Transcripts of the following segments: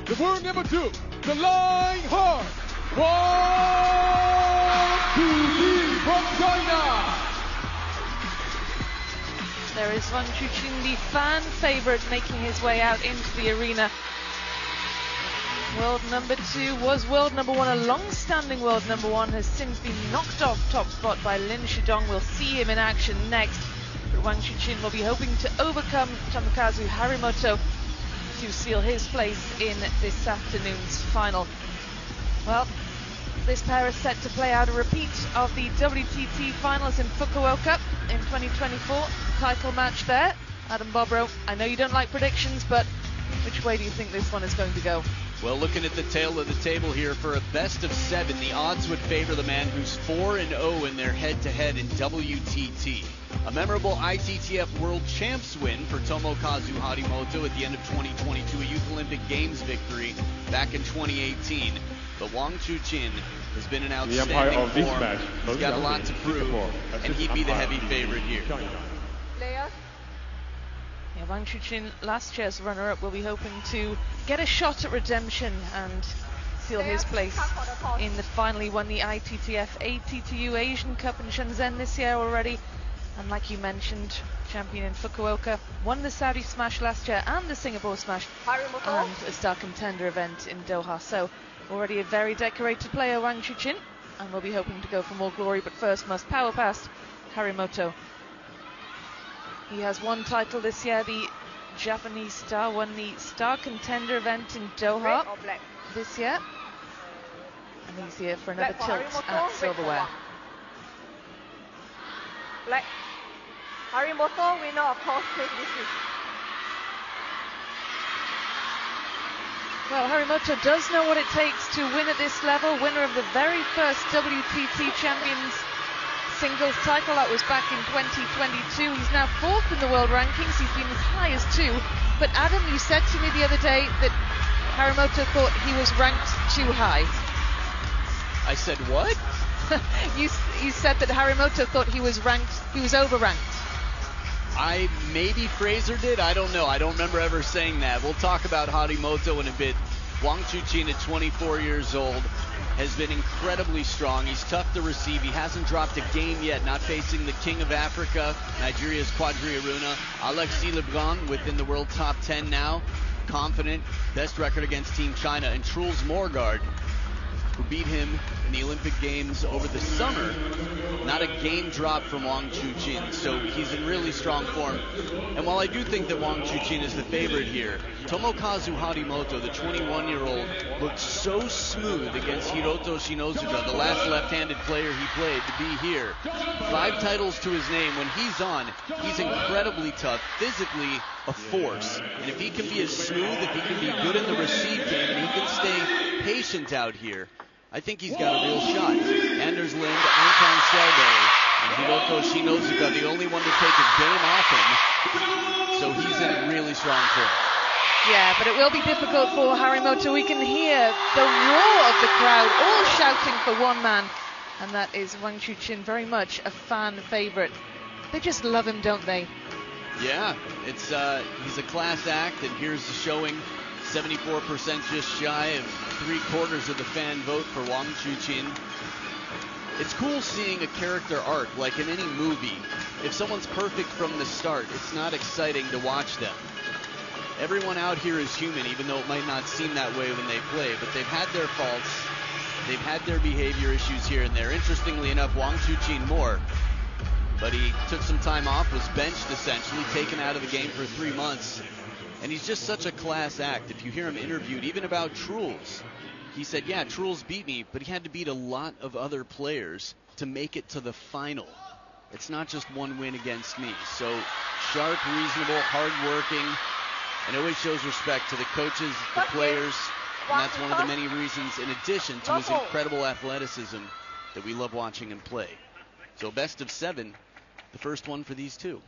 the world number 2, the Flying Heart, WANGCHUQIN from China. There is WANGCHUQIN, the fan favorite, making his way out into the arena. World number 2 was world number 1, a long-standing world number 1, has since been knocked off top spot by Lin Shidong. We'll see him in action next. But WANGCHUQIN will be hoping to overcome Tomokazu Harimoto to seal his place in this afternoon's final. Well, this pair is set to play out a repeat of the WTT finals in Fukuoka in 2024. Title match there. Adam Bobrow, I know you don't like predictions, but which way do you think this one is going to go? Well, looking at the tail of the table here, for a best of 7, the odds would favor the man who's 4-0 in their head-to-head in WTT. A memorable ITTF World Champs win for Tomokazu Harimoto at the end of 2022, a Youth Olympic Games victory back in 2018. But WANGCHUQIN has been in outstanding form. He's got a lot to prove, and he'd be the heavy favorite here. Yeah, WANGCHUQIN, last year's runner-up, will be hoping to get a shot at redemption and seal his place in the final. He won the ITTF ATTU Asian Cup in Shenzhen this year already, and like you mentioned, champion in Fukuoka, won the Saudi Smash last year and the Singapore Smash, and a star contender event in Doha. So already a very decorated player, WANGCHUQIN, and we'll be hoping to go for more glory, but first must power past Harimoto. He has one title this year. The Japanese star won the star contender event in Doha this year, and he's here for another tilt at silverware. Black Harimoto, winner of course, this is. Well, Harimoto does know what it takes to win at this level. Winner of the very first WTT Champions singles title, that was back in 2022. He's now 4th in the world rankings. He's been as high as 2. But Adam, you said to me the other day that Harimoto thought he was ranked too high. I said what? you said that Harimoto thought he was overranked. Maybe Fraser did, I don't know. I don't remember ever saying that. We'll talk about Harimoto in a bit. WANGCHUQIN at 24 years old has been incredibly strong. He's tough to receive. He hasn't dropped a game yet, not facing the king of Africa, Nigeria's Quadri Aruna. Alexis Lebrun within the world top 10 now. Confident, best record against Team China. And Truls Morgaard, who beat him in the Olympic Games over the summer. Not a game drop from WANGCHUQIN, so he's in really strong form. And while I do think that WANGCHUQIN is the favorite here, Tomokazu Harimoto, the 21-year-old, looked so smooth against Hiroto Shinozuka, the last left-handed player he played, to be here. 5 titles to his name. When he's on, he's incredibly tough, physically a force. And if he can be as smooth, if he can be good in the receive game, and he can stay patient out here, I think he's got a real shot. Anders Lind, Anton Selbe, and Hiroto Shinozuka, the only one to take a game off him. So he's in really strong form. Yeah, but it will be difficult for Harimoto. We can hear the roar of the crowd, all shouting for one man, and that is WANGCHUQIN, very much a fan favorite. They just love him, don't they? Yeah, he's a class act, and here's the showing. 74% just shy of 3/4 of the fan vote for WANGCHUQIN. It's cool seeing a character arc, like in any movie. If someone's perfect from the start, it's not exciting to watch them. Everyone out here is human, even though it might not seem that way when they play, but they've had their faults. They've had their behavior issues here and there. Interestingly enough, WANGCHUQIN more. But he took some time off, was benched essentially, taken out of the game for 3 months. And he's just such a class act. If you hear him interviewed, even about Truls, he said, yeah, Truls beat me, but he had to beat a lot of other players to make it to the final. It's not just one win against me. So sharp, reasonable, hardworking, and always shows respect to the coaches, the players, and that's one of the many reasons, in addition to his incredible athleticism, that we love watching him play. So best of 7, the first one for these two.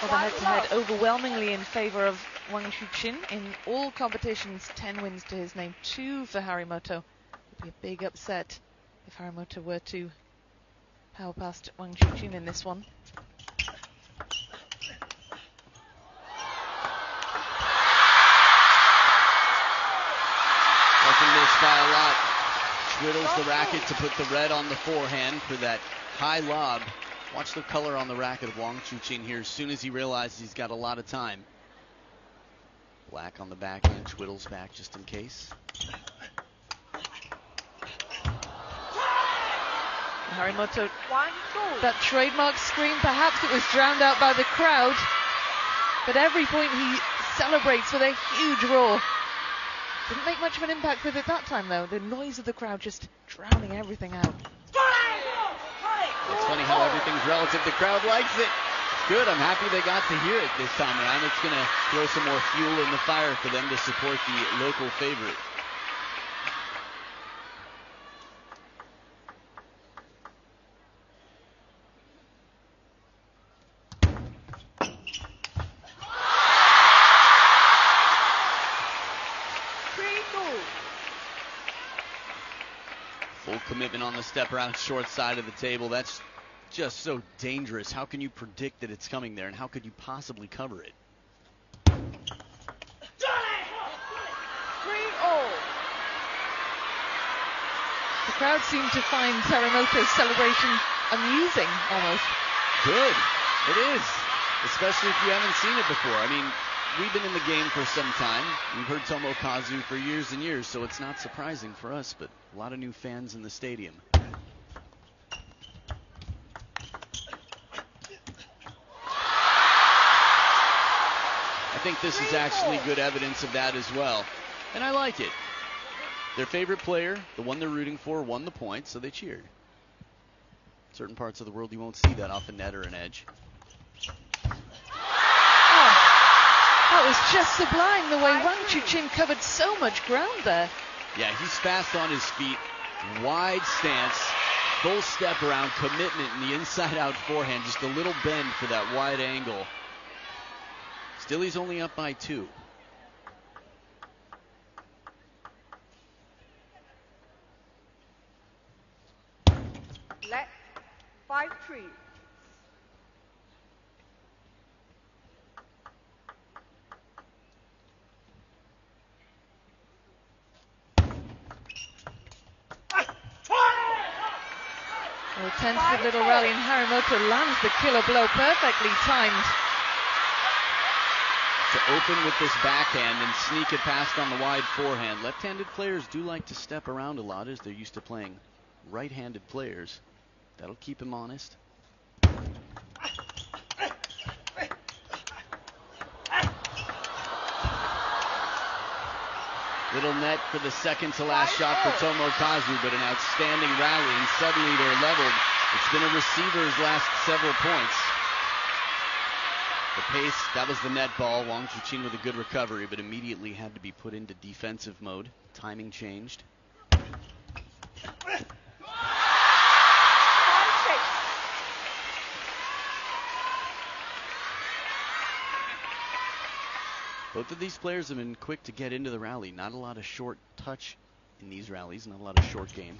Well, the head-to-head overwhelmingly in favor of WANGCHUQIN in all competitions. 10 wins to his name, 2 for Harimoto. Be a big upset if Harimoto were to power past Wang Chuqin in this one. Doesn't miss by a lot. Twiddles the racket to put the red on the forehand for that high lob. Watch the color on the racket of Wang Chuqin here as soon as he realizes he's got a lot of time. Black on the backhand, twiddles back just in case. Harimoto, that trademark scream, perhaps it was drowned out by the crowd, but every point he celebrates with a huge roar. Didn't make much of an impact with it that time though, the noise of the crowd just drowning everything out. It's funny how everything's relative, the crowd likes it. Good, I'm happy they got to hear it this time around. It's going to throw some more fuel in the fire for them to support the local favorite. Full commitment on the step around short side of the table. That's just so dangerous. How can you predict that it's coming there, and how could you possibly cover it? 3-0. The crowd seemed to find Harimoto's celebration amusing, almost. Good. It is, especially if you haven't seen it before. I mean, we've been in the game for some time. We've heard Tomokazu for years and years, so it's not surprising for us, but a lot of new fans in the stadium. I think this is actually good evidence of that as well, and I like it. Their favorite player, the one they're rooting for, won the point, so they cheered. Certain parts of the world you won't see that off a net or an edge. That was just sublime, the way Wang Chuqin covered so much ground there. Yeah, he's fast on his feet, wide stance, full step around, commitment in the inside-out forehand, just a little bend for that wide angle. Still, he's only up by 2. Let 5-3. A tentative little rally, and Harimoto lands the killer blow, perfectly timed. To open with this backhand and sneak it past on the wide forehand. Left-handed players do like to step around a lot as they're used to playing right-handed players. That'll keep him honest. Little net for the second to last shot for Tomokazu, but an outstanding rally, and suddenly they're leveled. It's been a receiver's last several points. The pace, that was the net ball. Wang Chuqin with a good recovery, but immediately had to be put into defensive mode. Timing changed. Both of these players have been quick to get into the rally. Not a lot of short touch in these rallies, not a lot of short game.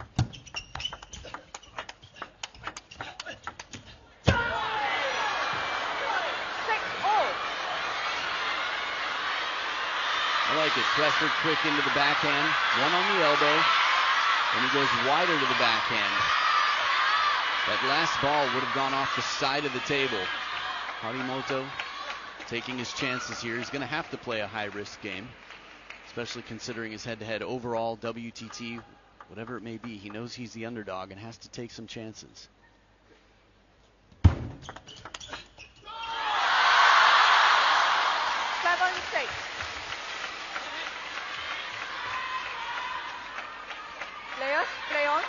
I like it. Pressure quick into the backhand. One on the elbow. And he goes wider to the backhand. That last ball would have gone off the side of the table. Harimoto taking his chances here. He's going to have to play a high-risk game, especially considering his head-to-head overall WTT, whatever it may be. He knows he's the underdog and has to take some chances. Players, play on.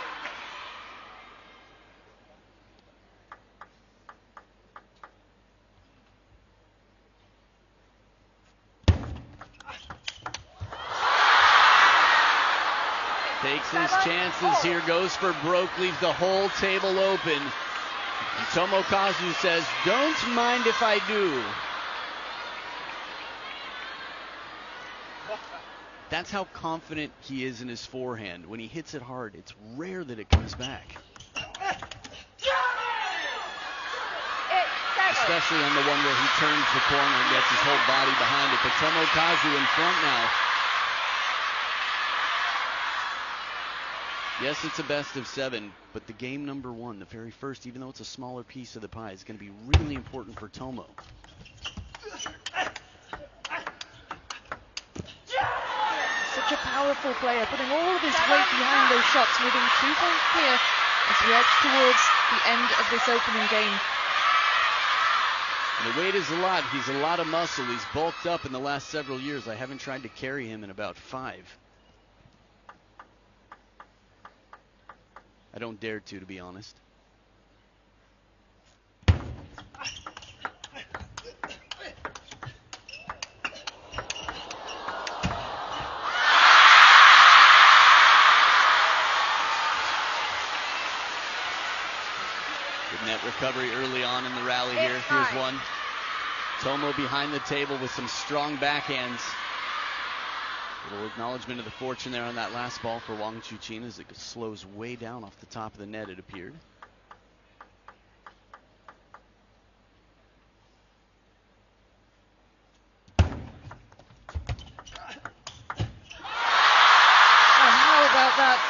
Takes his chances here, goes for broke, leaves the whole table open. And Tomokazu says, "Don't mind if I do." That's how confident he is in his forehand. When he hits it hard, it's rare that it comes back. Especially on the one where he turns the corner and gets his whole body behind it. But Tomokazu in front now. Yes, it's a best of 7, but the game number 1, the very first, even though it's a smaller piece of the pie, is going to be really important for Tomo. Such a powerful player, putting all of his weight behind those shots, moving 2 points clear as we edge towards the end of this opening game. And the weight is a lot. He's a lot of muscle. He's bulked up in the last several years. I haven't tried to carry him in about 5. I don't dare to be honest. Good net recovery early on in the rally here. Here's one. Tomo behind the table with some strong backhands. Little acknowledgement of the fortune there on that last ball for WANGCHUQIN as it slows way down off the top of the net, it appeared.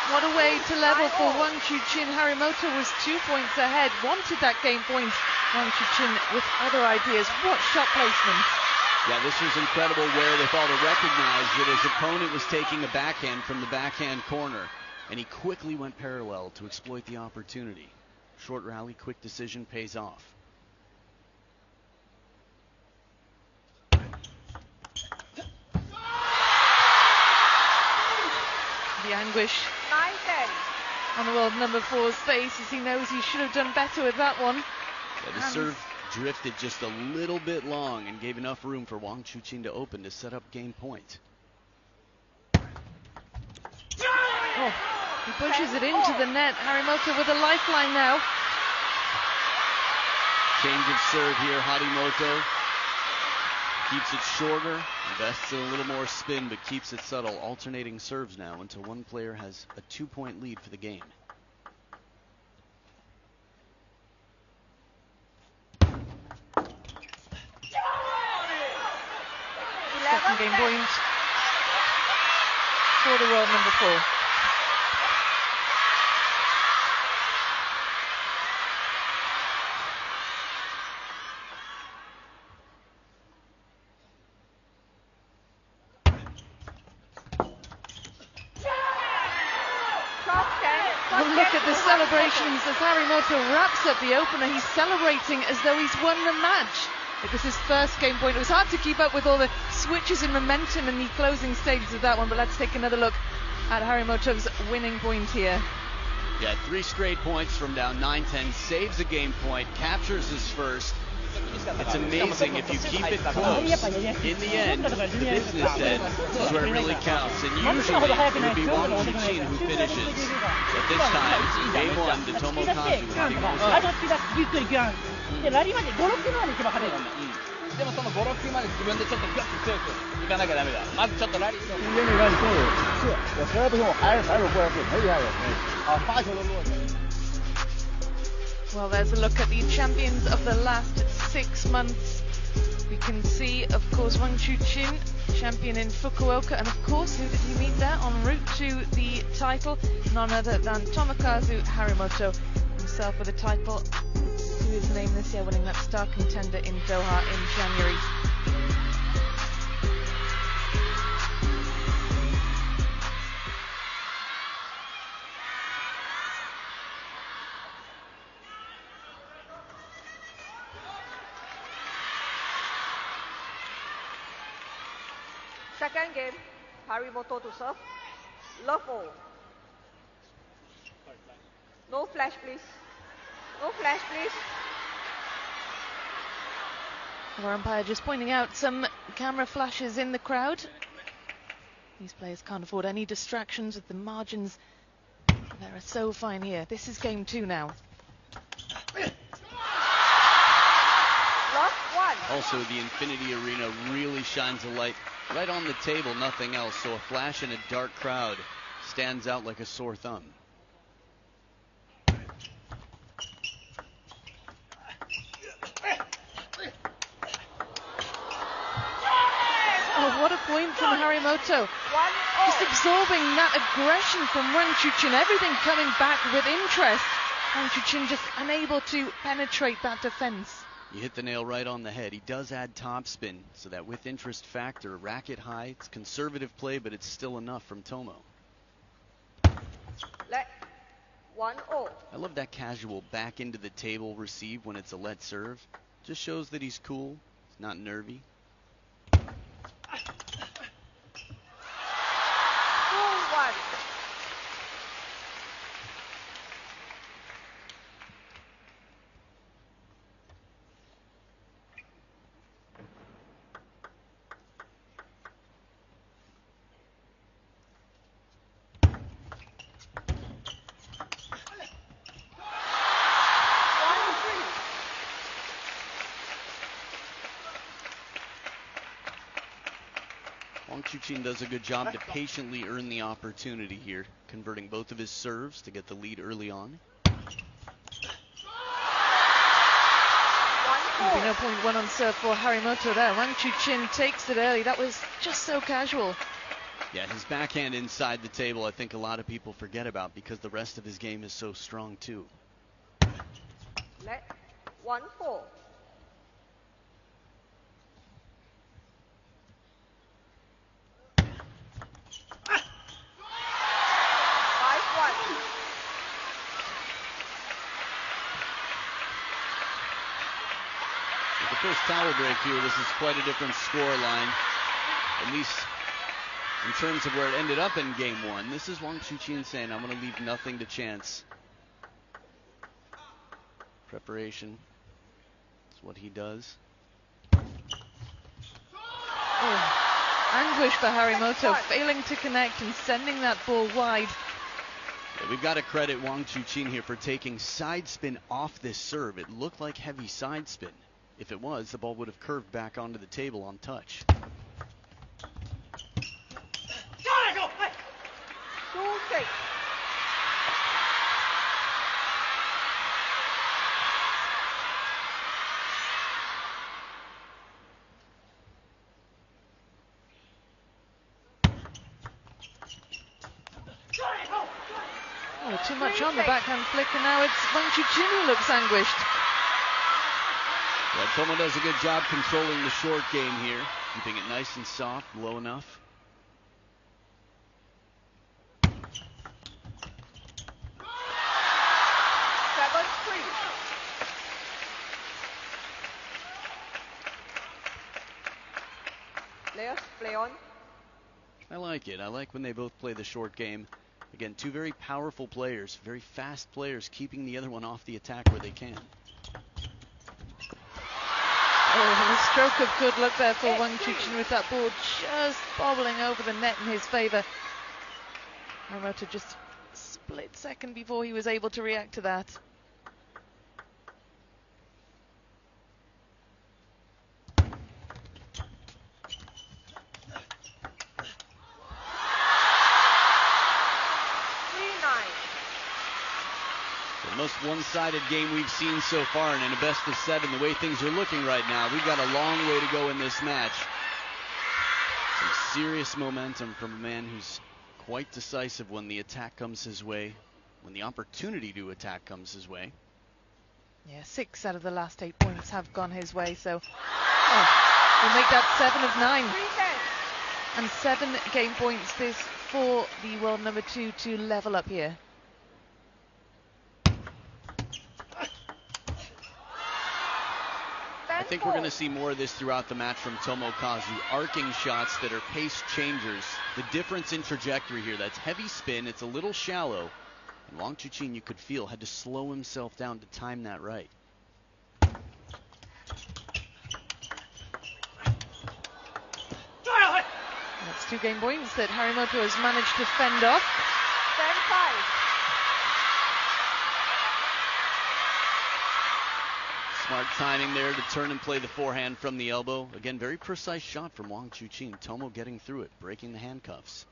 What a way to level for WANGCHUQIN. Harimoto was 2 points ahead, wanted that game point. WANGCHUQIN with other ideas. What shot placement. Yeah, this was incredible wherewithal to recognize that his opponent was taking a backhand from the backhand corner, and he quickly went parallel to exploit the opportunity. Short rally, quick decision pays off. The anguish on the world number 4's face as he knows he should have done better with that one. Yeah, the serve drifted just a little bit long and gave enough room for WANGCHUQIN to open to set up game point. Oh, he pushes it into the net. Harimoto with a lifeline now. Change of serve here. Harimoto keeps it shorter, invests in a little more spin, but keeps it subtle. Alternating serves now until one player has a 2-point lead for the game. Second game point for the world number 4. Look at the celebrations as Harimoto wraps up the opener. He's celebrating as though he's won the match. It was his first game point. It was hard to keep up with all the switches in momentum in the closing stages of that one, but let's take another look at Harimoto's winning point here. Yeah, 3 straight points from down 9-10, saves a game point, captures his first. It's amazing if you keep it close. In the end, the business end is where it really counts. And usually it would be WANGCHUQIN who finishes. But this time, game 1 to Tomokazu. Well, there's a look at the champions of the last 6 months. We can see, of course, WANGCHUQIN, champion in Fukuoka, and of course, who did he meet there en route to the title? None other than Tomokazu Harimoto, himself with a title to his name this year, winning that star contender in Doha in January. Second game, Harimoto to serve. Love all. No flash, please. No flash, please. Our umpire just pointing out some camera flashes in the crowd. These players can't afford any distractions with the margins. They are so fine here. This is game 2 now. Love 1. Also, the Infinity Arena really shines a light Right on the table, nothing else. So a flash in a dark crowd stands out like a sore thumb. Oh, what a point from Harimoto. Just absorbing that aggression from WANGCHUQIN, everything coming back with interest. WANGCHUQIN just unable to penetrate that defense. You hit the nail right on the head. He does add topspin, so that with interest factor, racket high, it's conservative play, but it's still enough from Tomo. Let 1-0. I love that casual back into the table receive when it's a let serve. Just shows that he's cool, he's not nervy. 2-1. WANGCHUQIN does a good job to patiently earn the opportunity here, converting both of his serves to get the lead early on. Maybe no point one on serve for Harimoto there. WANGCHUQIN takes it early. That was just so casual. Yeah, his backhand inside the table, I think a lot of people forget about because the rest of his game is so strong too. Let 1-4. The first towel break here, this is quite a different score line, at least in terms of where it ended up in game one. This is WANGCHUQIN saying, I'm going to leave nothing to chance. Preparation is what he does. Oh, anguish for Harimoto, failing to connect and sending that ball wide. Yeah, we've got to credit WANGCHUQIN here for taking side spin off this serve. It looked like heavy side spin. If it was, the ball would have curved back onto the table on touch. 2-6. Oh, too much on the backhand flick, and now it's WANGCHUQIN who looks anguished. Yeah, Tomo does a good job controlling the short game here, keeping it nice and soft, low enough. Players play on. I like it. I like when they both play the short game. Again, two very powerful players, very fast players, keeping the other one off the attack where they can. Oh, a stroke of good luck there for WANGCHUQIN with that ball just bobbling over the net in his favor. Harimoto just a split second before he was able to react to that. Most one-sided game we've seen so far, and in a best of 7, the way things are looking right now, we've got a long way to go in this match. Some serious momentum from a man who's quite decisive when the attack comes his way, when the opportunity to attack comes his way. Yeah, 6 out of the last 8 points have gone his way, so we'll make that 7 of 9. And 7 game points this for the world number 2 to level up here. I think we're going to see more of this throughout the match from Tomokazu. Arcing shots that are pace changers. The difference in trajectory here, that's heavy spin, it's a little shallow. And WANGCHUQIN, you could feel, had to slow himself down to time that right. That's 2 game points that Harimoto has managed to fend off. 10-5. Smart timing there to turn and play the forehand from the elbow. Again, very precise shot from WANGCHUQIN. Tomo getting through it, breaking the handcuffs.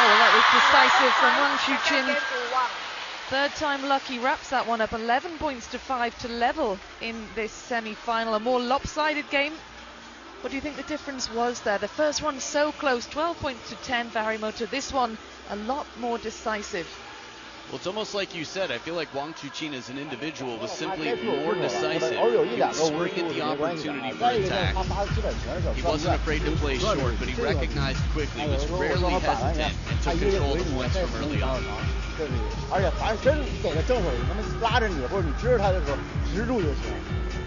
Oh, well, that was decisive from WANGCHUQIN. Third time lucky, wraps that one up. 11 points to 5 to level in this semi-final. A more lopsided game. What do you think the difference was there? The first one so close, 12 points to 10 for Harimoto. This one a lot more decisive. Well, it's almost like you said. I feel like WANGCHUQIN as an individual was simply more decisive. He was springing at the opportunity for attack. He wasn't afraid to play short, but he recognized quickly, was rarely hesitant, and took control of the points from early on. 而且反正真给他正手，他们拉着你或者你支着他的时候，持住就行，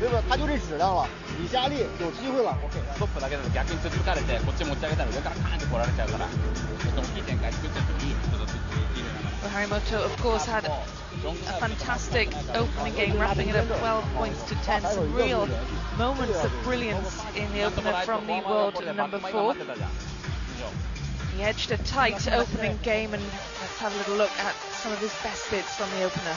对吧？他就这质量了，你下力有机会了，我给他。トップだけだと逆に続かれてこっち持ち上げたら上からカーンって来られちゃうから、大きい展開作ってる時にちょっとずつ入れながら。Well, Harimoto, of course, had a fantastic opening game, wrapping it up 12 points to 10. Some real moments of brilliance in the opener from the world number 4. He edged a tight opening game, and let's have a little look at some of his best bits from the opener.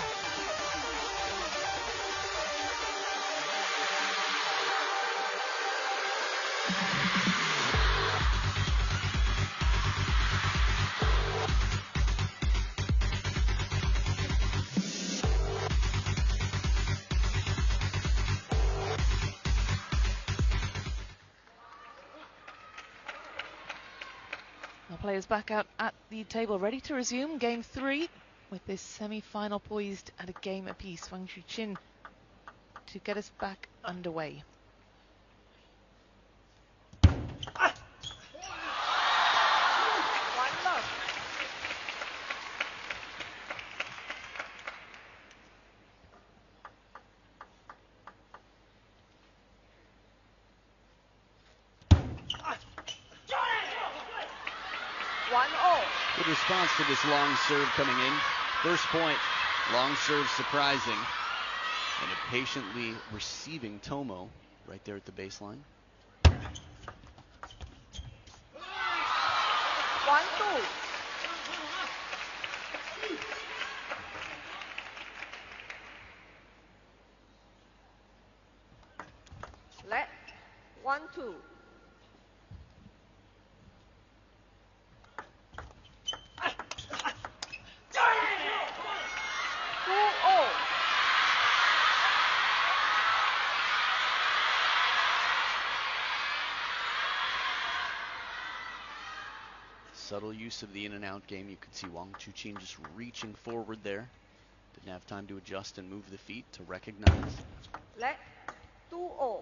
Players back out at the table, ready to resume game 3 with this semi-final poised at a game apiece. WANGCHUQIN to get us back underway. Good response to this long serve coming in. First point, long serve surprising. And it patiently receiving Tomo right there at the baseline. 1-2. Let 1-2. 2-0. Subtle use of the in and out game. You could see WANGCHUQIN just reaching forward there. Didn't have time to adjust and move the feet to recognize. Let 2-0.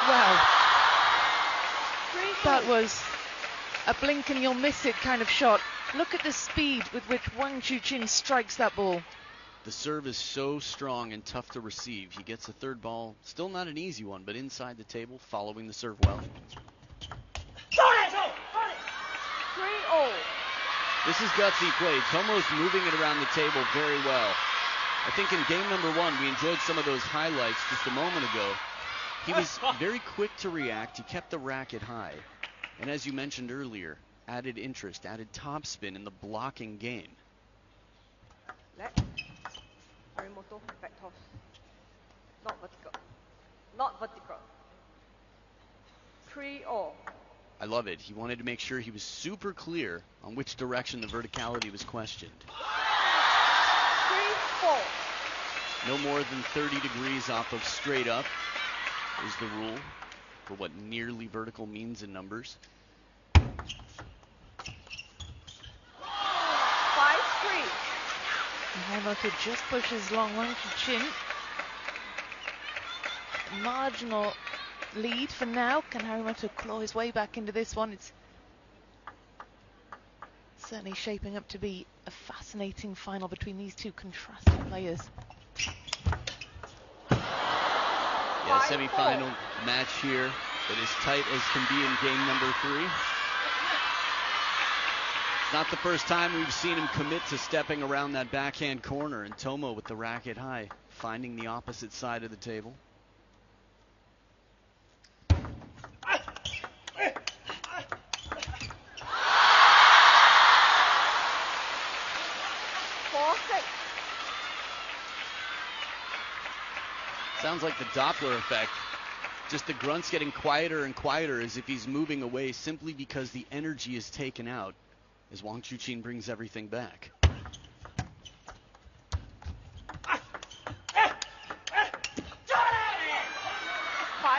Wow. That was a blink and you'll miss it kind of shot. Look at the speed with which WANGCHUQIN strikes that ball. The serve is so strong and tough to receive. He gets a third ball, still not an easy one, but inside the table, following the serve well. 3-0. This is gutsy play. Tomo's moving it around the table very well. I think in game number 1, we enjoyed some of those highlights just a moment ago. He was very quick to react. He kept the racket high. And as you mentioned earlier, added interest, added topspin in the blocking game. Let Harimoto back toss. Not vertical. Not vertical. 3-0. I love it. He wanted to make sure he was super clear on which direction the verticality was questioned. 3-4. No more than 30 degrees off of straight up is the rule for what nearly vertical means in numbers. 5-3. Harimoto just pushes long. WANGCHUQIN. Marginal lead for now. Can Harimoto claw his way back into this one? It's certainly shaping up to be a fascinating final between these two contrasting players. Yeah, semi-final match here that is tight as can be in game number 3. It's not the first time we've seen him commit to stepping around that backhand corner, and Tomo with the racket high, finding the opposite side of the table. Sounds like the Doppler effect. Just the grunts getting quieter and quieter as if he's moving away simply because the energy is taken out as WANGCHUQIN brings everything back.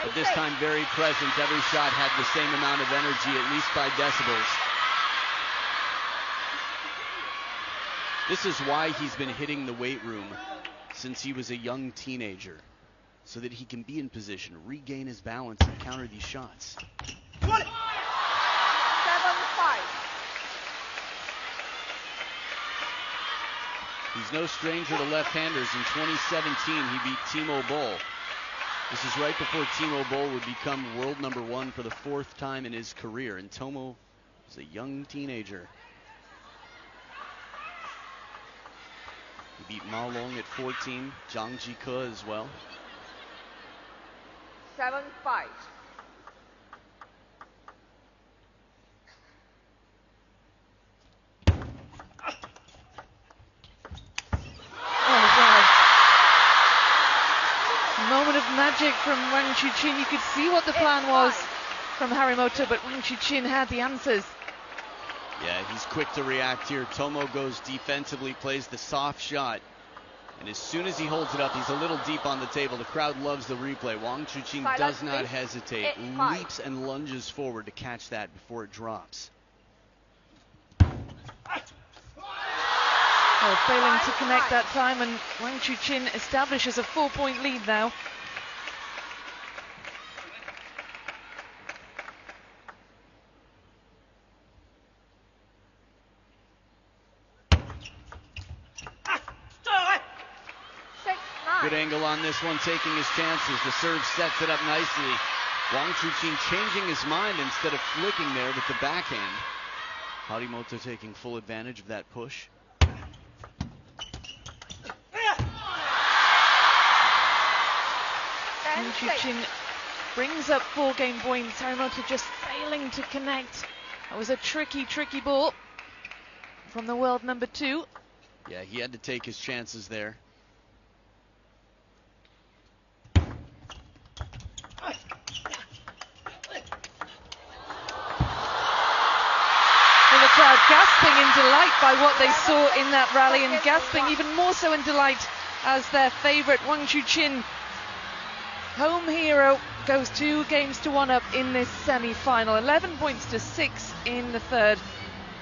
But this time very present. Every shot had the same amount of energy, at least by decibels. This is why he's been hitting the weight room since he was a young teenager, so that he can be in position, regain his balance, and counter these shots. 7-5. He's no stranger to left-handers. In 2017, he beat Timo Boll. This is right before Timo Boll would become world #1 for the 4th time in his career, and Tomo was a young teenager. He beat Mao Long at 14, Zhang Jike as well. 7-5. Moment of magic from WANGCHUQIN. You could see what the plan was from Harimoto, but WANGCHUQIN had the answers. Yeah, he's quick to react here. Tomo goes defensively, plays the soft shot, and as soon as he holds it up, he's a little deep on the table. The crowd loves the replay. WANGCHUQIN does not hesitate, leaps and lunges forward to catch that before it drops. Oh, failing to connect that time, and WANGCHUQIN establishes a 4-point lead now. Good angle on this one, taking his chances. The serve sets it up nicely. WANGCHUQIN changing his mind instead of flicking there with the backhand. Harimoto taking full advantage of that push. WANGCHUQIN brings up 4 game points. Harimoto just failing to connect. That was a tricky ball from the world #2. Yeah, he had to take his chances there. The crowd gasping in delight by what they saw in that rally, and gasping even more so in delight as their favourite WANGCHUQIN, home hero, goes 2 games to 1 up in this semi-final. 11 points to 6 in the third,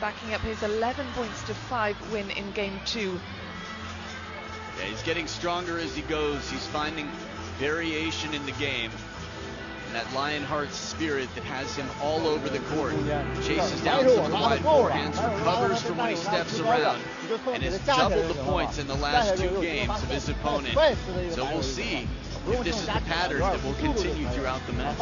backing up his 11 points to 5 win in game 2. Yeah, he's getting stronger as he goes. He's finding variation in the game. And that Lionheart spirit that has him all over the court. Chases down some of the wide forehands, recovers from when he steps around, and has doubled the points in the last 2 games of his opponent. So we'll see if this is the pattern that will continue throughout the match.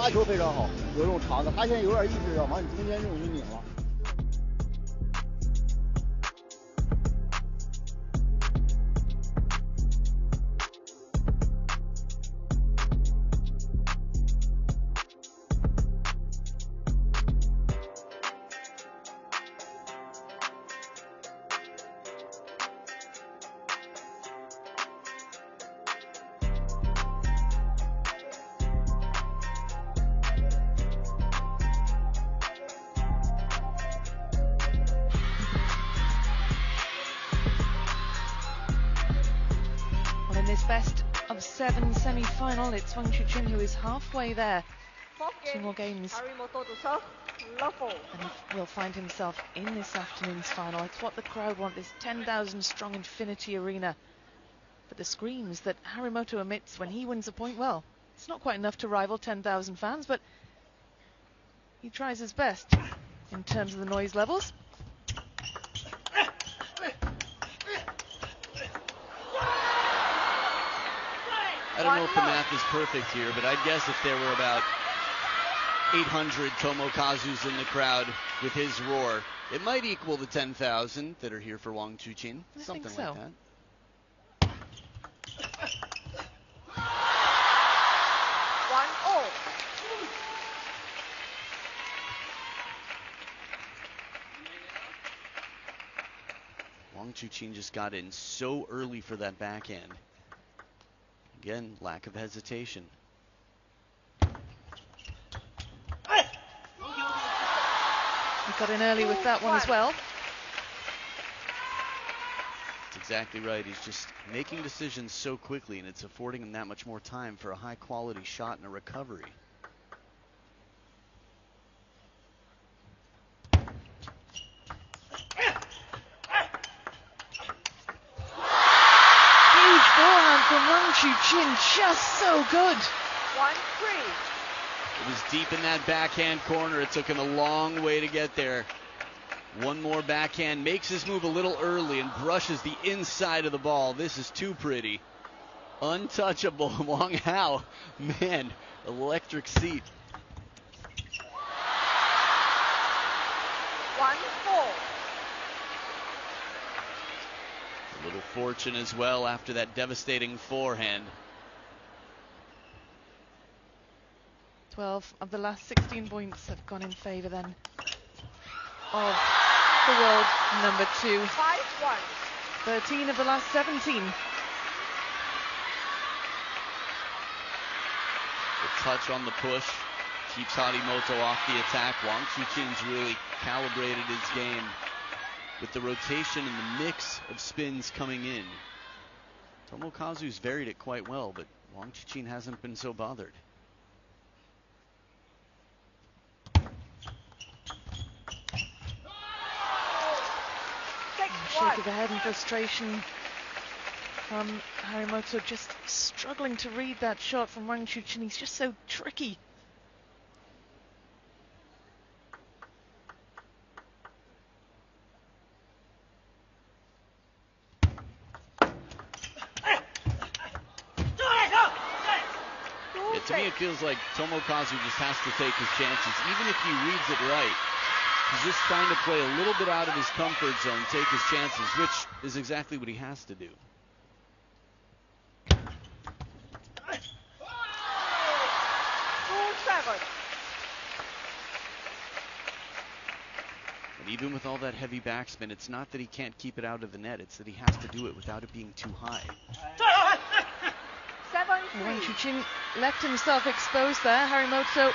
Best of 7 semi-final. It's WANGCHUQIN who is halfway there. 2 more games. Harimoto to serve. Level. And he will find himself in this afternoon's final. It's what the crowd want, this 10,000 strong Infinity Arena. But the screams that Harimoto emits when he wins a point, well, it's not quite enough to rival 10,000 fans, but he tries his best in terms of the noise levels. I don't know if the math is perfect here, but I'd guess if there were about 800 Tomokazus in the crowd with his roar, it might equal the 10,000 that are here for WANGCHUQIN. Something like that. WANGCHUQIN just got in so early for that backhand. Again, lack of hesitation. He got in early with that one as well. That's exactly right. He's just making decisions so quickly, and it's affording him that much more time for a high-quality shot and a recovery. Huge forehand from WANGCHUQIN, just so good. 1-3. It was deep in that backhand corner. It took him a long way to get there. One more backhand, makes his move a little early and brushes the inside of the ball. This is too pretty. Untouchable. Wang Hao, man, electric seat. 1-4. A little fortune as well after that devastating forehand. 12 of the last 16 points have gone in favour then of the world number 2. 5-1. 13 of the last 17. The touch on the push keeps Harimoto off the attack. WANGCHUQIN's really calibrated his game with the rotation and the mix of spins coming in. Tomokazu's varied it quite well, but WANGCHUQIN hasn't been so bothered. Shake of the head in frustration from Harimoto, just struggling to read that shot from WANGCHUQIN. He's just so tricky. To me, it feels like Tomokazu just has to take his chances, even if he reads it right. He's just trying to play a little bit out of his comfort zone, take his chances, which is exactly what he has to do. 2-7. And even with all that heavy backspin, it's not that he can't keep it out of the net, it's that he has to do it without it being too high. 7-3. WANGCHUQIN left himself exposed there. Harimoto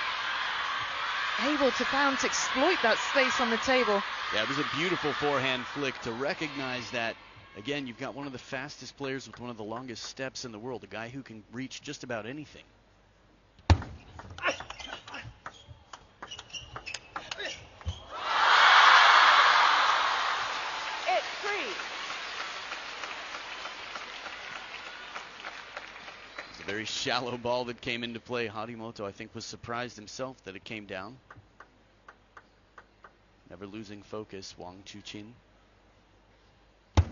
able to bounce, exploit that space on the table. Yeah, it was a beautiful forehand flick to recognize that. Again, you've got one of the fastest players with one of the longest steps in the world, a guy who can reach just about anything. Very shallow ball that came into play. Harimoto, I think, was surprised himself that it came down. Never losing focus, WANGCHUQIN. 4-8.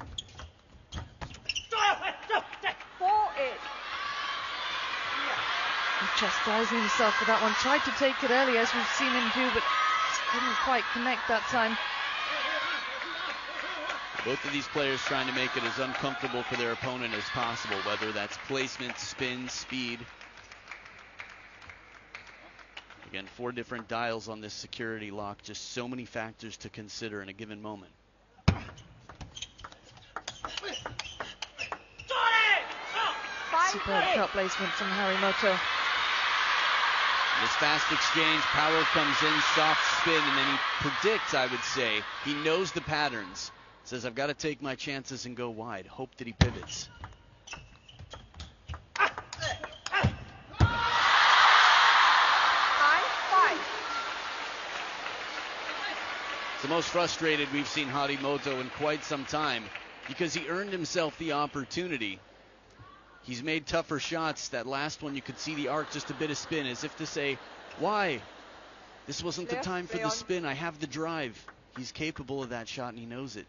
He's chastising himself for that one. Tried to take it early, as we've seen him do, but just couldn't quite connect that time. Both of these players trying to make it as uncomfortable for their opponent as possible, whether that's placement, spin, speed. Again, 4 different dials on this security lock, just so many factors to consider in a given moment. Superb shot placement from Harimoto. This fast exchange, power comes in, soft spin, and then he predicts, I would say. He knows the patterns. Says, I've got to take my chances and go wide. Hope that he pivots. It's the most frustrated we've seen Harimoto in quite some time because he earned himself the opportunity. He's made tougher shots. That last one, you could see the arc, just a bit of spin, as if to say, why? This wasn't the time for the spin. I have the drive. He's capable of that shot, and he knows it.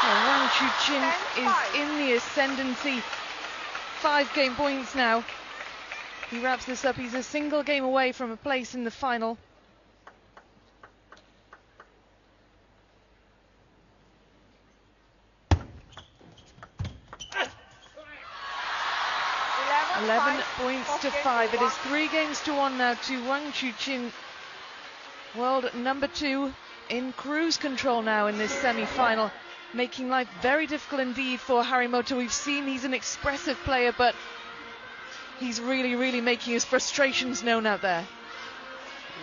WANGCHUQIN is in the ascendancy. 5 game points now. He wraps this up. He's a single game away from a place in the final. Eleven points to 5. It is 3 games to 1 now to WANGCHUQIN, world number 2. in cruise control now in this semi-final, making life very difficult indeed for Harimoto. We've seen he's an expressive player, but he's really making his frustrations known out there.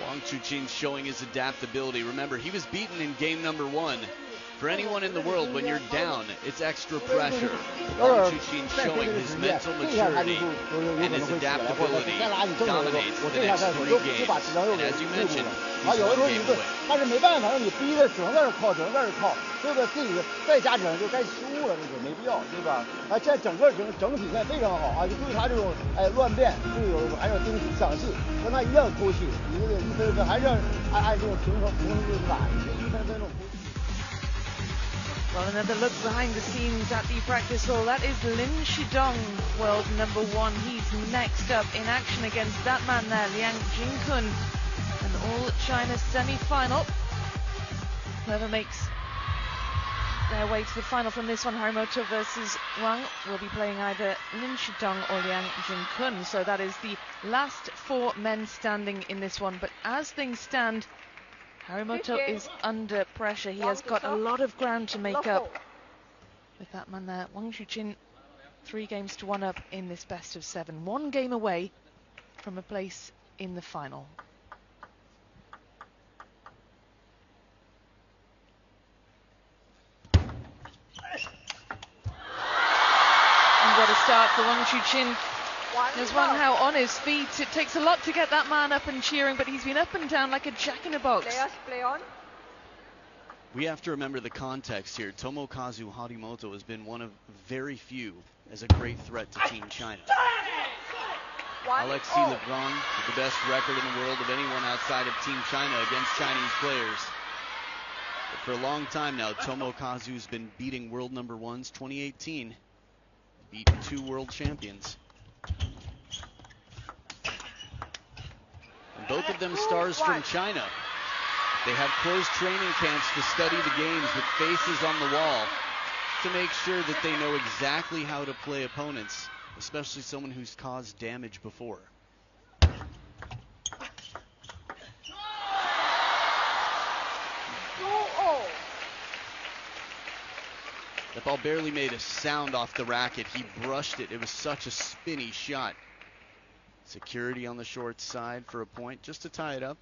WANGCHUQIN showing his adaptability. Remember, he was beaten in game number 1. For anyone in the world, when you're down, it's extra pressure. WANGCHUQIN showing his mental maturity and his adaptability. Dominates the next 3 games. And as you mentioned, he's 1 game away. 但是没办法，让你逼的只能在这靠，对不对？自己再加整就该输了，这个没必要，对吧？这整体现在非常好啊，就对他这种乱变，就还是要盯抢戏，跟他一样偷戏，一分分还是按这种平衡就是打，一分分这种。 Well, another look behind the scenes at the practice hall. That is Lin Shidong, world number 1. He's next up in action against that man there, Liang Jingkun. An all-China semi-final. Whoever makes their way to the final from this one, Harimoto versus Wang, will be playing either Lin Shidong or Liang Jingkun. So that is the last 4 men standing in this one. But as things stand, Harimoto is under pressure. He has got a lot of ground to make up with that man there. WANGCHUQIN 3 games to 1 up in this best of 7. 1 game away from a place in the final. And what a start for WANGCHUQIN. There's Wang Hao on his feet. It takes a lot to get that man up and cheering, but he's been up and down like a jack-in-a-box. Play on. We have to remember the context here. Tomokazu Harimoto has been one of very few as a great threat to Team China. Alexis Lebrun, the best record in the world of anyone outside of Team China against Chinese players. But for a long time now, Tomokazu's been beating world number 1s. 2018, beat 2 world champions. And both of them stars from China. They have closed training camps to study the games with faces on the wall to make sure that they know exactly how to play opponents, especially someone who's caused damage before. That ball barely made a sound off the racket. He brushed it. It was such a spinny shot. Security on the short side for a point, just to tie it up.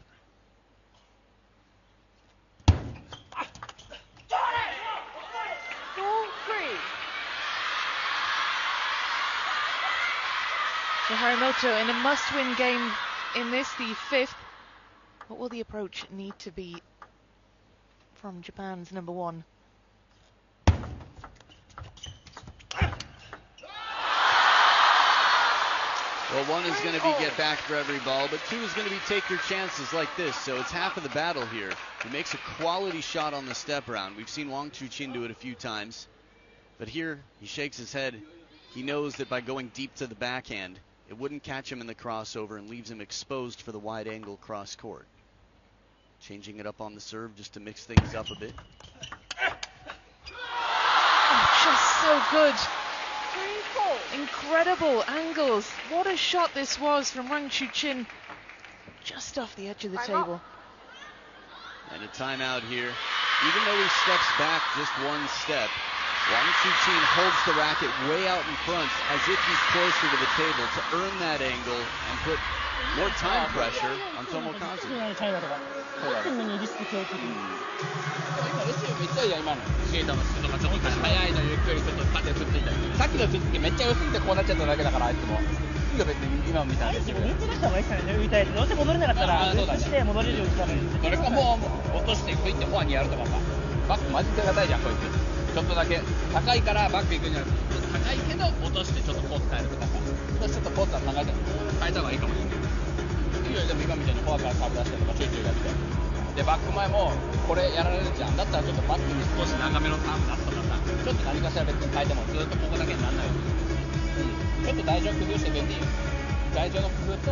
So Harimoto in a must-win game in this, the 5th. What will the approach need to be from Japan's number 1? Well, 1 is going to be get back for every ball, but 2 is going to be take your chances like this. So it's half of the battle here. He makes a quality shot on the step round. We've seen WANGCHUQIN do it a few times. But here, he shakes his head. He knows that by going deep to the backhand, it wouldn't catch him in the crossover and leaves him exposed for the wide angle cross court. Changing it up on the serve just to mix things up a bit. Oh, just so good. Incredible angles. What a shot this was from WANGCHUQIN. Just off the edge of the table. And a timeout here. Even though he steps back just 1 step, WANGCHUQIN holds the racket way out in front as if he's closer to the table to earn that angle and put more time pressure on Tomokazu. シェードのスピードがちょっと速いのゆっくりちょっと縦振っていたり、さっきの振ってめっちゃ良すぎてこうなっちゃっただけだから、あいつもいいよ別に今みたいに。認知出した方がいいからね、浮いたやつどうせ戻れなかったら浮いして戻れるようにしたらいい。それかもう落としてクイってフォアにやるとかさ、バックマジ手堅いじゃんこいつ。ちょっとだけ高いからバック行くんじゃなくて、ちょっと高いけど落としてちょっとコース変えるとかさ、ちょっとコースは考えて変えた方がいいかもしれない。いいよでも今みたいにフォアからサーブ出したりとかちょいちょいやって。でバック前もこれやられるじゃん。だったらちょっとバックに少し長めのサーブ出すとかさ、ちょっと何かしら別に変えてもずっとここだけにならないよ。ちょっと台上工夫して全然いいよ。台上の工夫と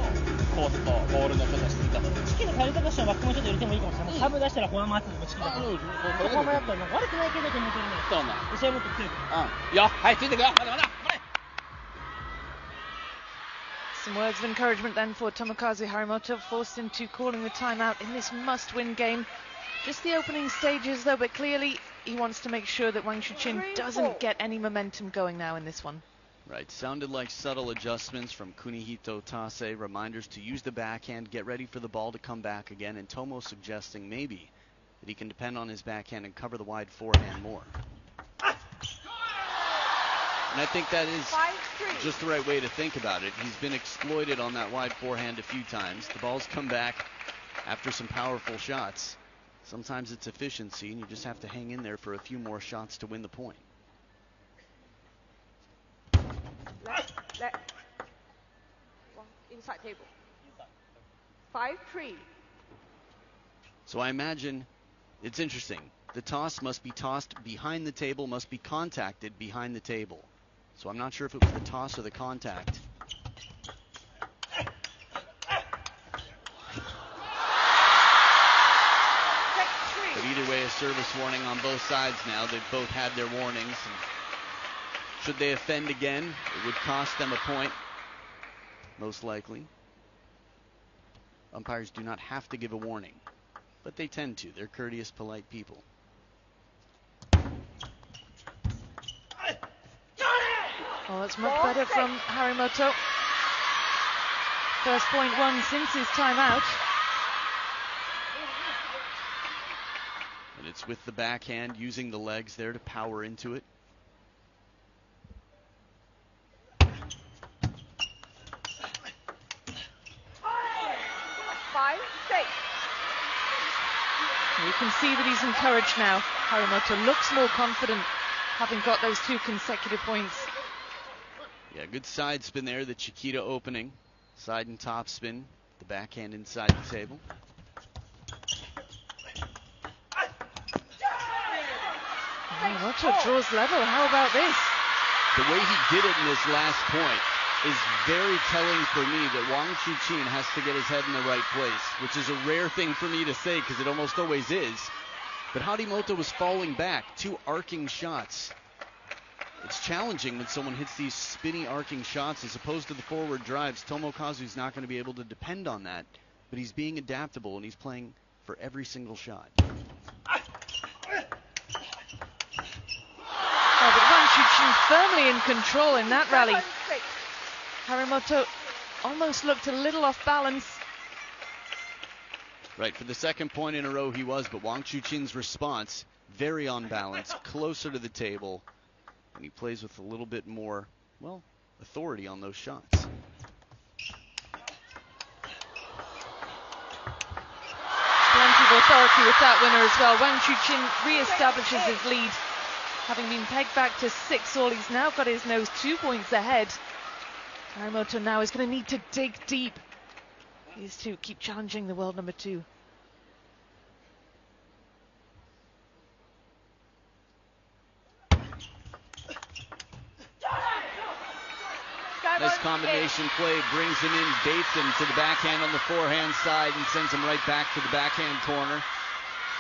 コースとボールのちょっと質とチキンの変え方としてはバックもちょっと入れてもいいかもしれない。サーブ出したらフォア回ってもチキンだから。ここもやったら悪くないけどと思ってるね。そうな。試合もっと強い。いいよ。はい、ついてくよ。まだまだ。Some words of encouragement then for Tomokazu Harimoto, forced into calling the timeout in this must-win game. Just the opening stages though, but clearly he wants to make sure that WANGCHUQIN doesn't get any momentum going now in this one. Right, sounded like subtle adjustments from Kunihito Tase, reminders to use the backhand, get ready for the ball to come back again, and Tomo suggesting maybe that he can depend on his backhand and cover the wide forehand more. And I think that is just the right way to think about it. He's been exploited on that wide forehand a few times. The ball's come back after some powerful shots. Sometimes it's efficiency, and you just have to hang in there for a few more shots to win the point. Left. Inside table. 5-3. So I imagine it's interesting. The toss must be tossed behind the table, must be contacted behind the table. So I'm not sure if it was the toss or the contact. But either way, a service warning on both sides now. They've both had their warnings. And should they offend again, it would cost them a point, most likely. Umpires do not have to give a warning, but they tend to. They're courteous, polite people. Oh, it's much better from Harimoto. First point won since his timeout. And it's with the backhand, using the legs there to power into it. You can see that he's encouraged now. Harimoto looks more confident, having got those 2 consecutive points. Yeah, good side spin there, the Chiquita opening. Side and top spin, the backhand inside the table. Harimoto draws level, how about this? The way he did it in this last point is very telling for me that WANGCHUQIN has to get his head in the right place, which is a rare thing for me to say because it almost always is. But Harimoto was falling back, 2 arcing shots. It's challenging when someone hits these spinny arcing shots as opposed to the forward drives. Tomokazu's not going to be able to depend on that, but he's being adaptable and he's playing for every single shot. Oh, but WANGCHUQIN firmly in control in that rally. Harimoto almost looked a little off balance. Right, for the second point in a row he was, but WANGCHUQIN's response, very on balance, closer to the table, and he plays with a little bit more, well, authority on those shots. Plenty of authority with that winner as well. WANGCHUQIN re-establishes his lead. Having been pegged back to 6-all, he's now got his nose 2 points ahead. Harimoto now is going to need to dig deep. These two keep challenging the world number 2. Nice combination play, brings him in, baits him to the backhand on the forehand side and sends him right back to the backhand corner.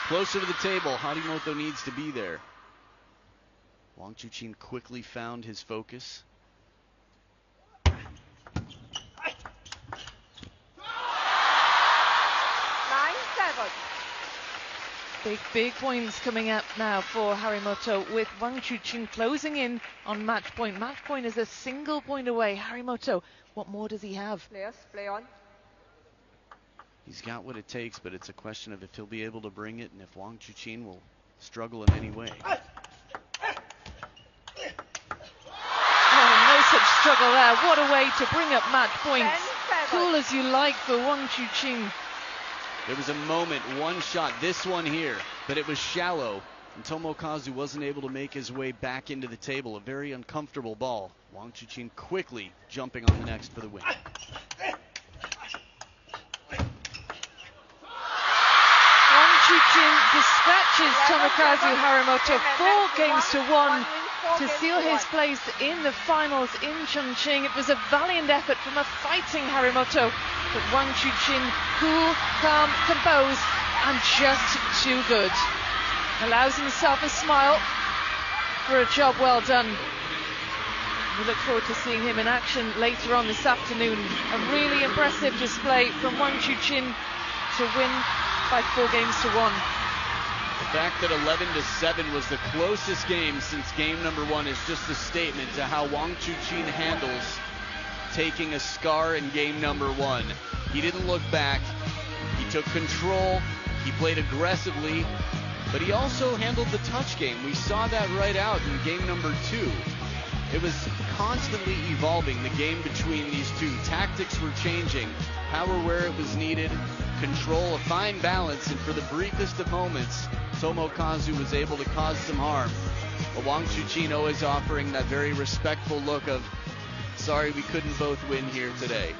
Closer to the table, Harimoto needs to be there. WANGCHUQIN quickly found his focus. Big points coming up now for Harimoto, with WANGCHUQIN closing in on match point. Match point is a single point away. Harimoto, what more does he have? Players, play on. He's got what it takes, but it's a question of if he'll be able to bring it and if WANGCHUQIN will struggle in any way. Oh, no such struggle there. What a way to bring up match points. Cool as you like for WANGCHUQIN. There was a moment, one shot, this one here, but it was shallow, and Tomokazu wasn't able to make his way back into the table. A very uncomfortable ball. WANGCHUQIN quickly jumping on the next for the win. WANGCHUQIN dispatches Tomokazu Harimoto 4-1 to seal his place in the finals in Chongqing. It was a valiant effort from a fighting Harimoto, but WANGCHUQIN, cool, calm, composed, and just too good. Allows himself a smile for a job well done. We look forward to seeing him in action later on this afternoon. A really impressive display from WANGCHUQIN to win by 4-1. fact that 11-7 was the closest game since game number 1 is just a statement to how Wang Chuqin handles taking a scar in game number 1. He didn't look back. He took control. He played aggressively, but he also handled the touch game. We saw that right out in game number 2. It was constantly evolving, the game between these two. Tactics were changing, power where it was needed, control, a fine balance, and for the briefest of moments, Tomokazu was able to cause some harm. But Wang Chuqin always offering that very respectful look of, sorry, we couldn't both win here today.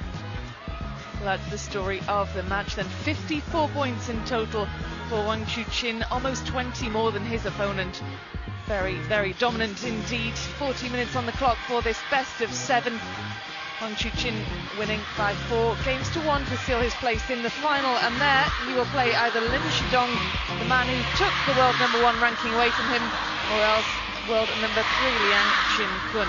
Well, that's the story of the match then. 54 points in total for Wang Chuqin, almost 20 more than his opponent. Very, very dominant indeed. 40 minutes on the clock for this best of 7. Wang Chuqin winning by 4 games to 1 to seal his place in the final. And there he will play either Lin Shidong, the man who took the world number 1 ranking away from him, or else world number 3 Liang Qin-kun.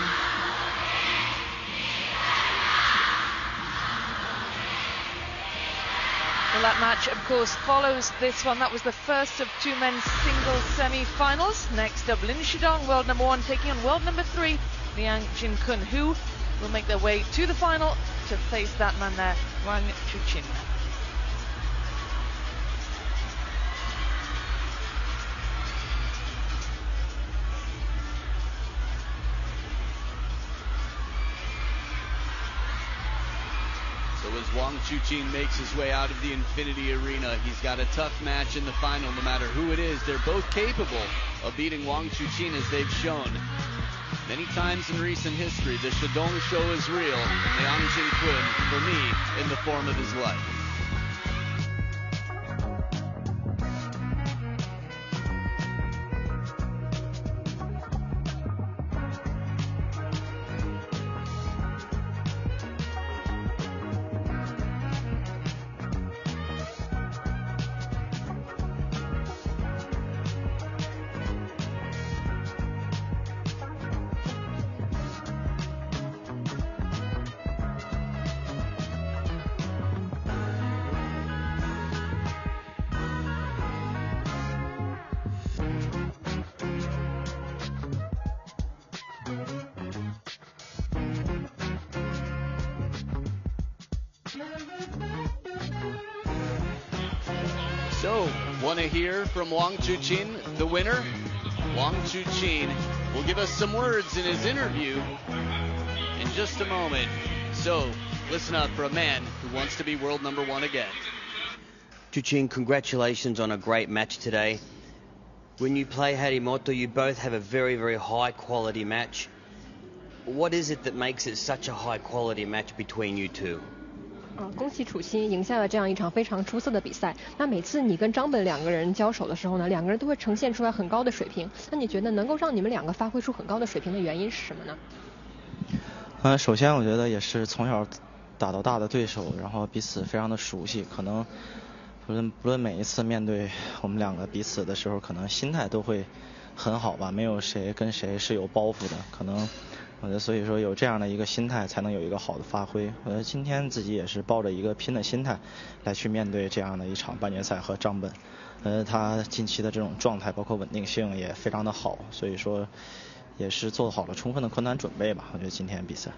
Well, that match, of course, follows this one. That was the first of 2 men's singles semi-finals. Next up, Lin Shidong, world number 1, taking on world number 3, Liang Qin-kun, who will make their way to the final to face that man there, Wang Chuqin. As Wang Chuqin makes his way out of the Infinity Arena, he's got a tough match in the final no matter who it is. They're both capable of beating Wang Chuqin, as they've shown many times in recent history. The Shidong show is real. Liang Qin-kun, for me, in the form of his life. So, want to hear from Wang Chuqin, the winner? Wang Chuqin will give us some words in his interview in just a moment. So, listen up for a man who wants to be world number 1 again. Chuqin, congratulations on a great match today. When you play Harimoto, you both have a very, very high quality match. What is it that makes it such a high quality match between you two? 恭喜楚钦赢下了这样一场非常出色的比赛。那每次你跟张本两个人交手的时候呢，两个人都会呈现出来很高的水平。那你觉得能够让你们两个发挥出很高的水平的原因是什么呢？首先我觉得也是从小打到大的对手，然后彼此非常的熟悉，可能不论每一次面对我们两个彼此的时候，可能心态都会很好吧，没有谁跟谁是有包袱的，可能我觉得所以说有这样的一个心态才能有一个好的发挥。我觉得今天自己也是抱着一个拼的心态来去面对这样的一场半决赛和张本。他近期的这种状态包括稳定性也非常的好，所以说也是做好了充分的困难准备吧，我觉得今天比赛。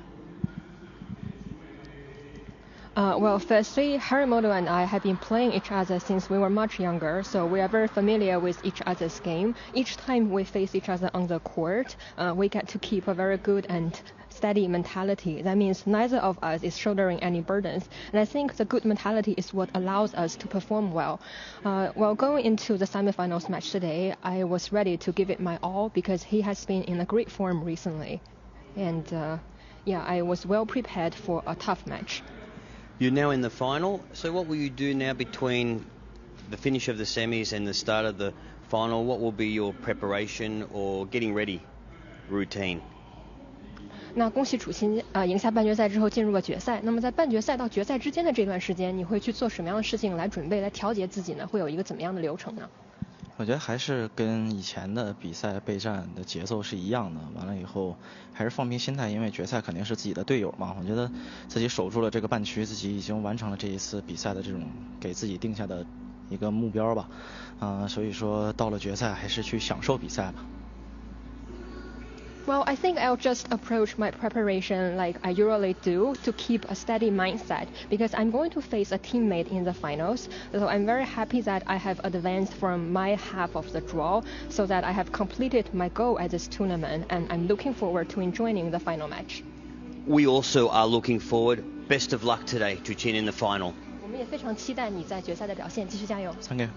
Well, firstly, Harimoto and I have been playing each other since we were much younger, so we are very familiar with each other's game. Each time we face each other on the court, we get to keep a very good and steady mentality. That means neither of us is shouldering any burdens, and I think the good mentality is what allows us to perform well. While going into the semifinals match today, I was ready to give it my all because he has been in a great form recently, and I was well prepared for a tough match. You're now in the final, so what will you do now between the finish of the semis and the start of the final? What will be your preparation or getting ready routine? 那恭喜楚钦赢下半决赛之后进入了决赛。那么在半决赛到决赛之间的这段时间，你会去做什么样的事情来准备、来调节自己呢？会有一个怎么样的流程呢？我觉得还是跟以前的比赛备战的节奏是一样的，完了以后还是放平心态，因为决赛肯定是自己的队友嘛。我觉得自己守住了这个半区，自己已经完成了这一次比赛的这种给自己定下的一个目标吧。所以说到了决赛还是去享受比赛吧。Well, I think I'll just approach my preparation like I usually do to keep a steady mindset because I'm going to face a teammate in the finals. So I'm very happy that I have advanced from my half of the draw so that I have completed my goal at this tournament and I'm looking forward to joining the final match. We also are looking forward. Best of luck today, Chuqin, in the final. 我们也非常期待你在决赛的表现，继续加油。Thank you.